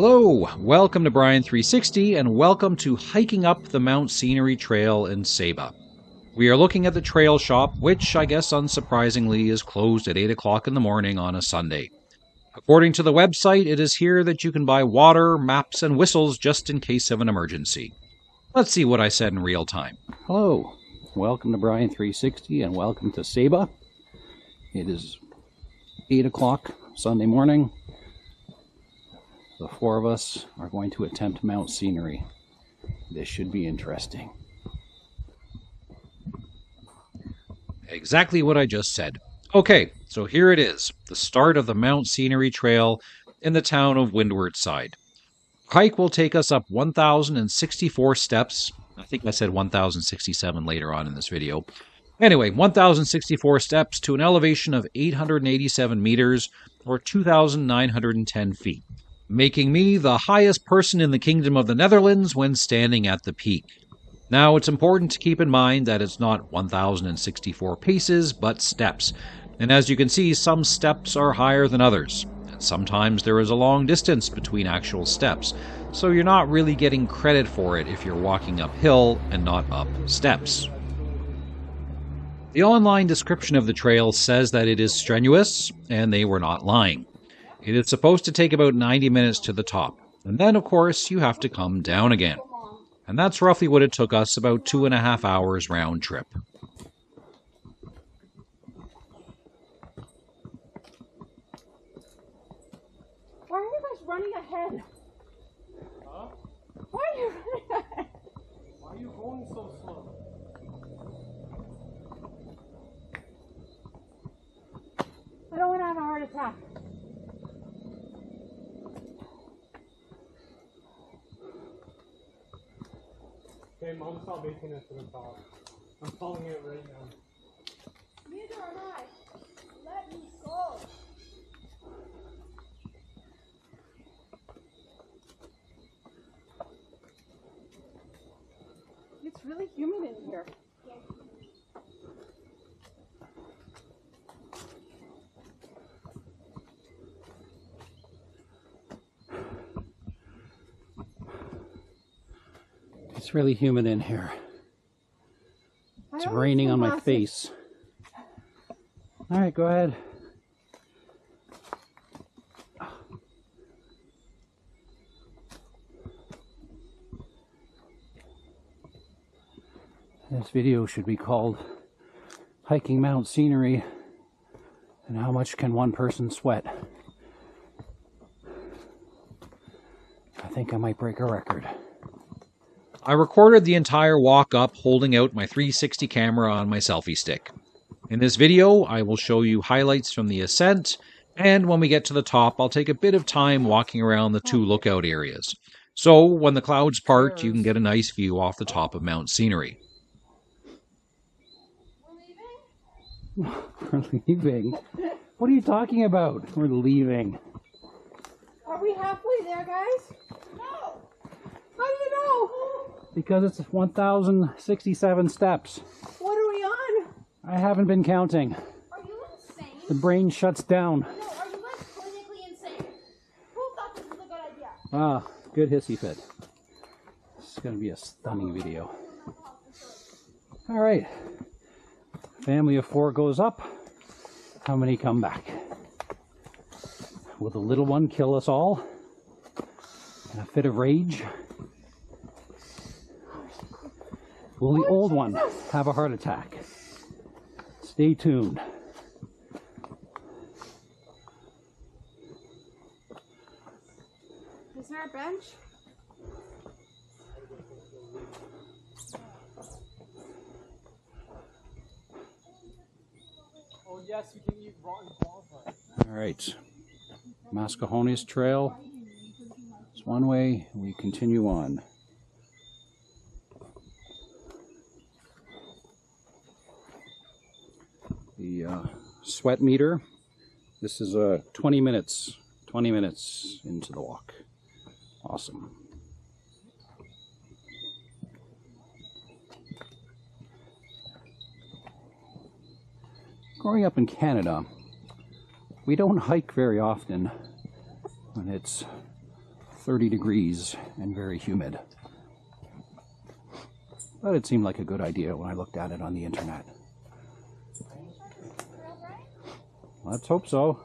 Hello, welcome to Brian 360 and welcome to hiking up the Mountscenery Trail in Saba. We are looking at the trail shop, which I guess unsurprisingly is closed at 8 o'clock in the morning on a Sunday. According to the website, it is here that you can buy water, maps, and whistles just in case of an emergency. Let's see what I said in real time. Hello, welcome to Brian 360 and welcome to Saba. It is 8 o'clock Sunday morning. The four of us are going to attempt Mountscenery. This should be interesting. Exactly what I just said. Okay, so here it is, the start of the Mountscenery Trail in the town of Windwardside. Hike will take us up 1,064 steps. I think I said 1,067 later on in this video. Anyway, 1,064 steps to an elevation of 887 meters or 2,910 feet, making me the highest person in the Kingdom of the Netherlands when standing at the peak. Now, it's important to keep in mind that it's not 1,064 paces, but steps. And as you can see, some steps are higher than others. And sometimes there is a long distance between actual steps, so you're not really getting credit for it if you're walking uphill and not up steps. The online description of the trail says that it is strenuous, and they were not lying. It is supposed to take about 90 minutes to the top, and then, of course, you have to come down again. And that's roughly what it took us, about 2.5 hours round trip. Why are you guys running ahead? Huh? Why are you running ahead? Why are you going so slow? I don't want to have a heart attack. Okay, Mom's not making it to the top. I'm calling it right now. Neither am I. Let me go. It's really humid in here. It's really humid in here. It's raining on my face. All right, go ahead. This video should be called Hiking Mountscenery and How Much Can One Person Sweat? I think I might break a record. I recorded the entire walk up holding out my 360 camera on my selfie stick. In this video, I will show you highlights from the ascent, and when we get to the top, I'll take a bit of time walking around the two lookout areas. So when the clouds part, you can get a nice view off the top of Mountscenery. We're leaving? What are you talking about? We're leaving. Are we halfway there, guys? No. How do you know? Because it's 1,067 steps. What are we on? I haven't been counting. Are you insane? The brain shuts down. No, are you guys clinically insane? Who thought this was a good idea? Ah, good hissy fit. This is going to be a stunning video. All right. Family of four goes up. How many come back? Will the little one kill us all in a fit of rage? Will the old one have a heart attack? Stay tuned. Is there a bench? Oh yes, you can eat rotten qualified. All right. Mascajones Trail. It's one way. We continue on. The sweat meter. This is 20 minutes into the walk. Awesome. Growing up in Canada, we don't hike very often when it's 30 degrees and very humid. But it seemed like a good idea when I looked at it on the internet. Let's hope so.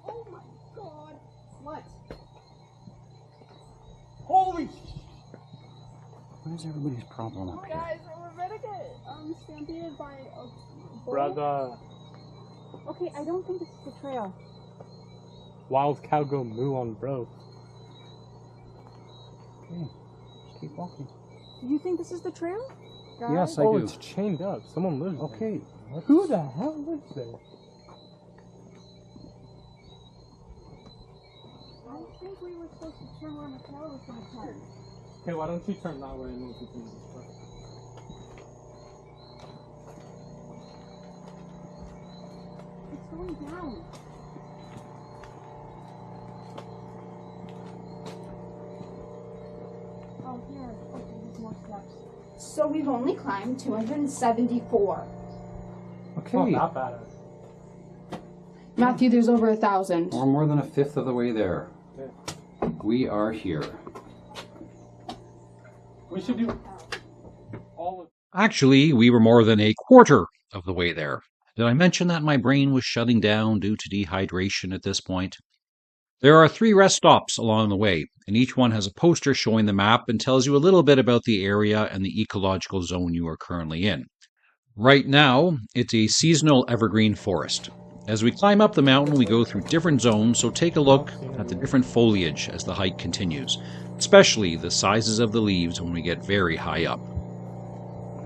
Oh my god. What? Holy What is everybody's problem up here? Guys, we're ready to get stampeded by a bull. brother. Okay, I don't think this is the trail. Wild cow go moo on bro. Okay, just keep walking. Do you think this is the trail? Guys? Yes, I Oh, do. it's chained up. Someone lives there. Okay. Who the hell lives there? I think we were supposed to turn around the trail was gonna turn. Okay, why don't you turn that way and then we can just turn. It's going down. Oh, here. Okay, there's more steps. So we've only climbed 274. It's not Okay. that bad. Matthew, there's over 1,000. We're more than a fifth of the way there. Yeah. We are here. We should do all of Actually, we were more than a quarter of the way there. Did I mention that my brain was shutting down due to dehydration at this point? There are 3 rest stops along the way, and each one has a poster showing the map and tells you a little bit about the area and the ecological zone you are currently in. Right now, it's a seasonal evergreen forest. As we climb up the mountain, we go through different zones, so take a look at the different foliage as the hike continues, especially the sizes of the leaves when we get very high up.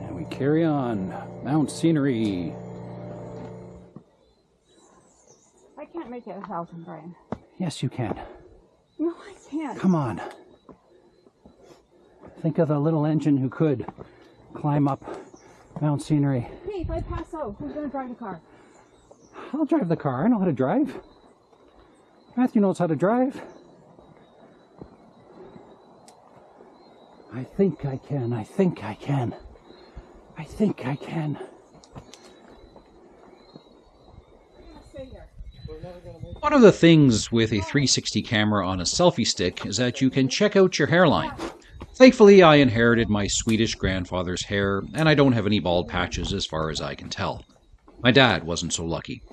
And we carry on. Mountscenery. I can't make it 1,000, Brian. Yes, you can. No, I can't. Come on. Think of the little engine who could climb up Mountscenery. Hey, if I pass out, who's gonna drive the car? I'll drive the car. I know how to drive. Matthew knows how to drive. I think I can. I think I can. I think I can. Stay here. One of the things with a 360 camera on a selfie stick is that you can check out your hairline. Thankfully, I inherited my Swedish grandfather's hair, and I don't have any bald patches as far as I can tell. My dad wasn't so lucky.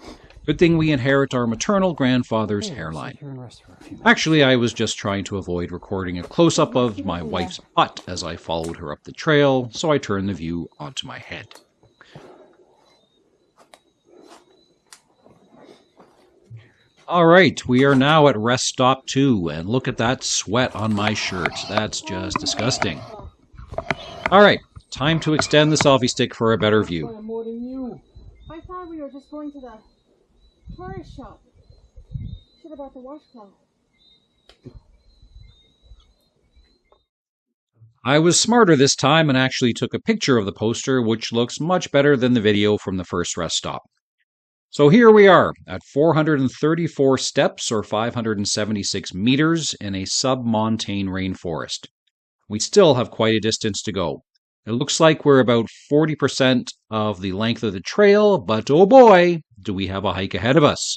Good thing we inherit our maternal grandfather's hairline. Here and rest for a few minutes. Actually, I was just trying to avoid recording a close-up of my wife's butt as I followed her up the trail, so I turned the view onto my head. All right, we are now at rest stop 2, and look at that sweat on my shirt. That's just disgusting. All right, time to extend the selfie stick for a better view. more than you. I thought we were just going to the tourist shop. Should have bought the washcloth. I was smarter this time and actually took a picture of the poster, which looks much better than the video from the first rest stop. So here we are at 434 steps or 576 meters in a sub-montane rainforest. We still have quite a distance to go. It looks like we're about 40% of the length of the trail, but oh boy, do we have a hike ahead of us.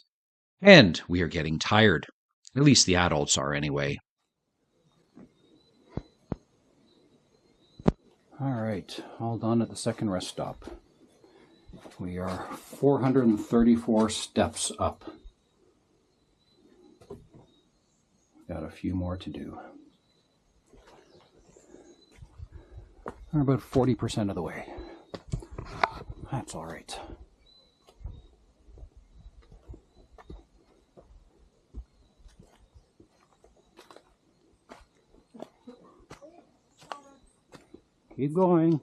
And we are getting tired. At least the adults are anyway. All right, all done at the second rest stop. We are 434 steps up. Got a few more to do. We're about 40% of the way. That's all right. Keep going.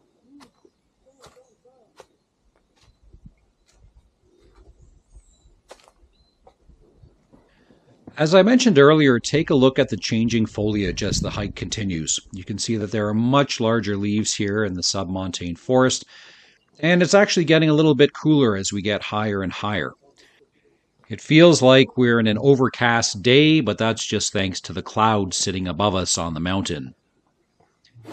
As I mentioned earlier, take a look at the changing foliage as the hike continues. You can see that there are much larger leaves here in the submontane forest, and it's actually getting a little bit cooler as we get higher and higher. It feels like we're in an overcast day, but that's just thanks to the clouds sitting above us on the mountain.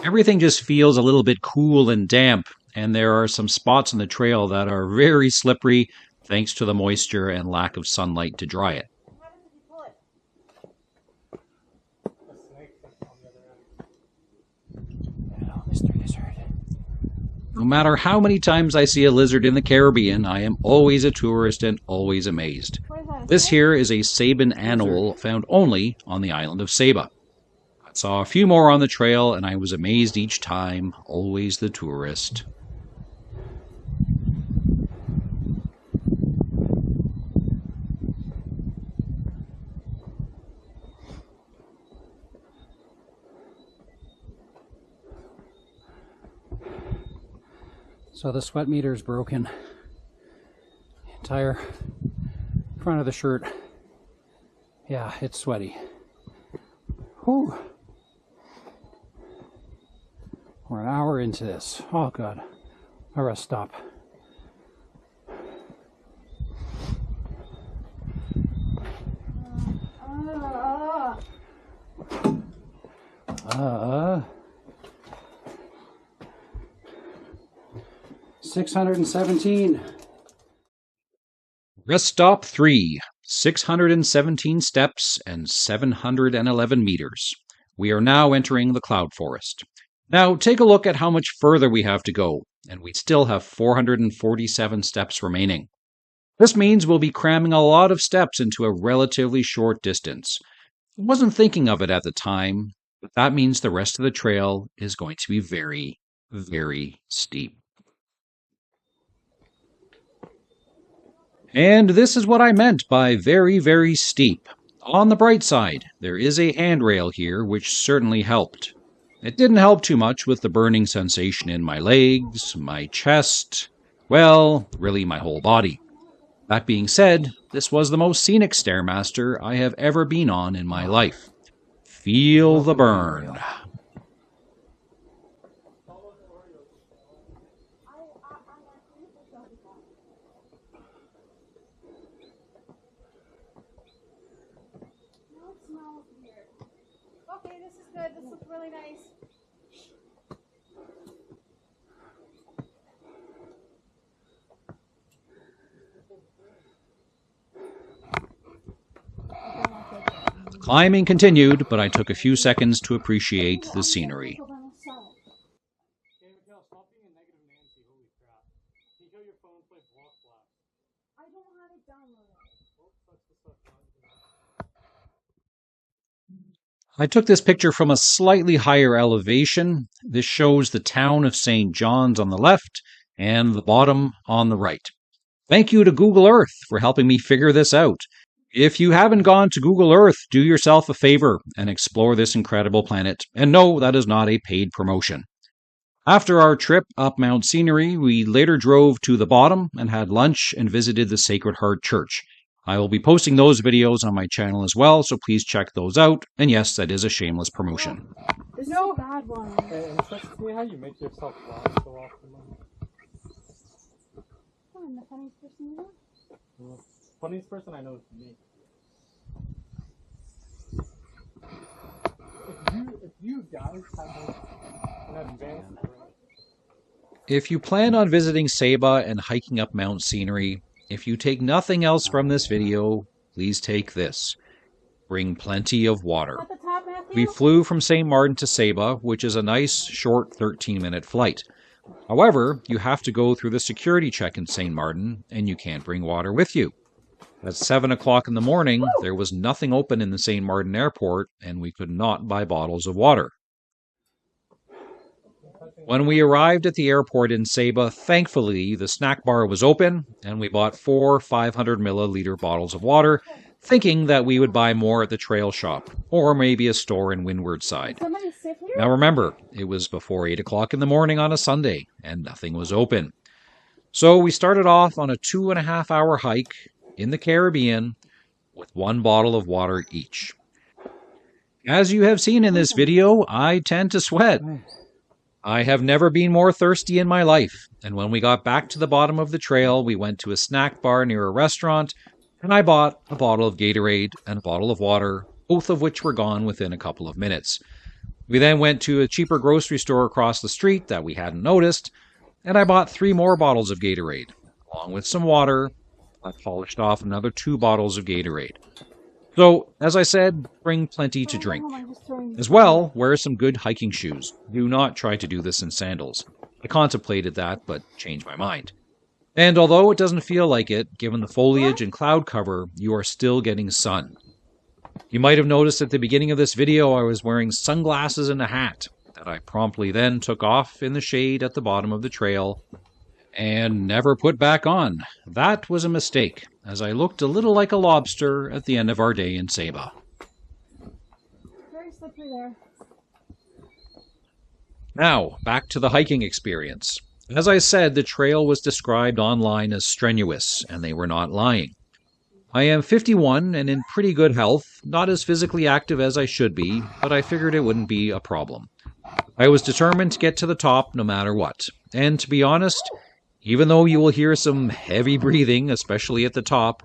Everything just feels a little bit cool and damp, and there are some spots on the trail that are very slippery thanks to the moisture and lack of sunlight to dry it. What happens if you pull it? The snake that's on the other end. Oh, Mr. Lizard. No matter how many times I see a lizard in the Caribbean, I am always a tourist and always amazed. What is that? This here is a Saban anole found only on the island of Saba. I saw a few more on the trail and I was amazed each time, always the tourist. So the sweat meter is broken. The entire front of the shirt. Yeah, it's sweaty. Whew. We're an hour into this. Oh God. I gotta stop. Uh, 617. Rest stop 3, 617 steps and 711 meters. We are now entering the cloud forest. Now take a look at how much further we have to go, and we still have 447 steps remaining. This means we'll be cramming a lot of steps into a relatively short distance. I wasn't thinking of it at the time, but that means the rest of the trail is going to be very, very steep. And this is what I meant by very, very steep. On the bright side, there is a handrail here, which certainly helped. It didn't help too much with the burning sensation in my legs, my chest, well, really my whole body. That being said, this was the most scenic Stairmaster I have ever been on in my life. Feel the burn. no, it smells weird. Okay, this is good. This looks really nice. The climbing continued, but I took a few seconds to appreciate the scenery. Okay, Mikhail, stop being a negative Nancy. Holy crap. Can you go your phone and play Block Blast? I don't have it downloaded. Oh, that's the stuff not I took this picture from a slightly higher elevation. This shows the town of St. John's on the left and the bottom on the right. Thank you to Google Earth for helping me figure this out. If you haven't gone to Google Earth, do yourself a favor and explore this incredible planet. And no, that is not a paid promotion. After our trip up mountscenery, we later drove to the bottom and had lunch and visited the Sacred Heart Church. I will be posting those videos on my channel as well, so please check those out. And yes, that is a shameless promotion. This is a bad one. Hey, and it's to me how you make yourself laugh so often. I'm the funniest person you know. Funniest person I know is me. If you guys have an advanced brain. If you plan on visiting Saba and hiking up mountscenery, if you take nothing else from this video, please take this. Bring plenty of water. At the top, Matthew? We flew from St. Martin to Saba, which is a nice, short 13-minute flight. However, you have to go through the security check in St. Martin, and you can't bring water with you. At 7 o'clock in the morning, there was nothing open in the St. Martin airport, and we could not buy bottles of water. When we arrived at the airport in Saba, thankfully, the snack bar was open, and we bought 4 500-milliliter bottles of water, thinking that we would buy more at the trail shop, or maybe a store in Windwardside. Somebody sit here? Now remember, it was before 8 o'clock in the morning on a Sunday, and nothing was open. So we started off on a 2.5-hour hike in the Caribbean with 1 bottle of water each. As you have seen in this video, I tend to sweat. I have never been more thirsty in my life, and when we got back to the bottom of the trail, we went to a snack bar near a restaurant, and I bought a bottle of Gatorade and a bottle of water, both of which were gone within a couple of minutes. We then went to a cheaper grocery store across the street that we hadn't noticed, and I bought 3 more bottles of Gatorade, along with some water. I polished off another 2 bottles of Gatorade. So, as I said, bring plenty to drink. As well, wear some good hiking shoes. Do not try to do this in sandals. I contemplated that, but changed my mind. And although it doesn't feel like it, given the foliage and cloud cover, you are still getting sun. You might have noticed at the beginning of this video I was wearing sunglasses and a hat that I promptly then took off in the shade at the bottom of the trail and never put back on. That was a mistake, as I looked a little like a lobster at the end of our day in Saba. Very slippery there. Now, back to the hiking experience. As I said, the trail was described online as strenuous, and they were not lying. I am 51 and in pretty good health, not as physically active as I should be, but I figured it wouldn't be a problem. I was determined to get to the top no matter what, and to be honest, even though you will hear some heavy breathing, especially at the top,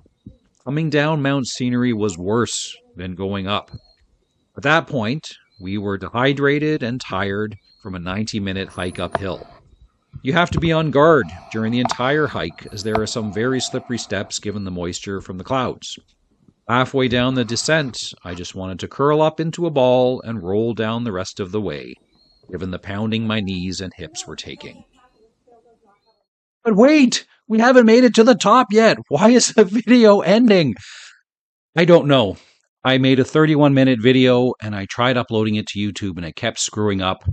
coming down mountscenery was worse than going up. At that point, we were dehydrated and tired from a 90-minute hike uphill. You have to be on guard during the entire hike, as there are some very slippery steps given the moisture from the clouds. Halfway down the descent, I just wanted to curl up into a ball and roll down the rest of the way, given the pounding my knees and hips were taking. But wait! We haven't made it to the top yet! Why is the video ending? I don't know. I made a 31-minute video and I tried uploading it to YouTube and it kept screwing up.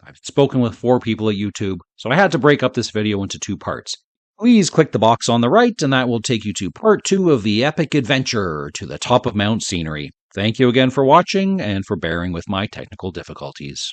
I've spoken with 4 people at YouTube, so I had to break up this video into 2 parts. Please click the box on the right and that will take you to part 2 of the epic adventure to the top of mountscenery. Thank you again for watching and for bearing with my technical difficulties.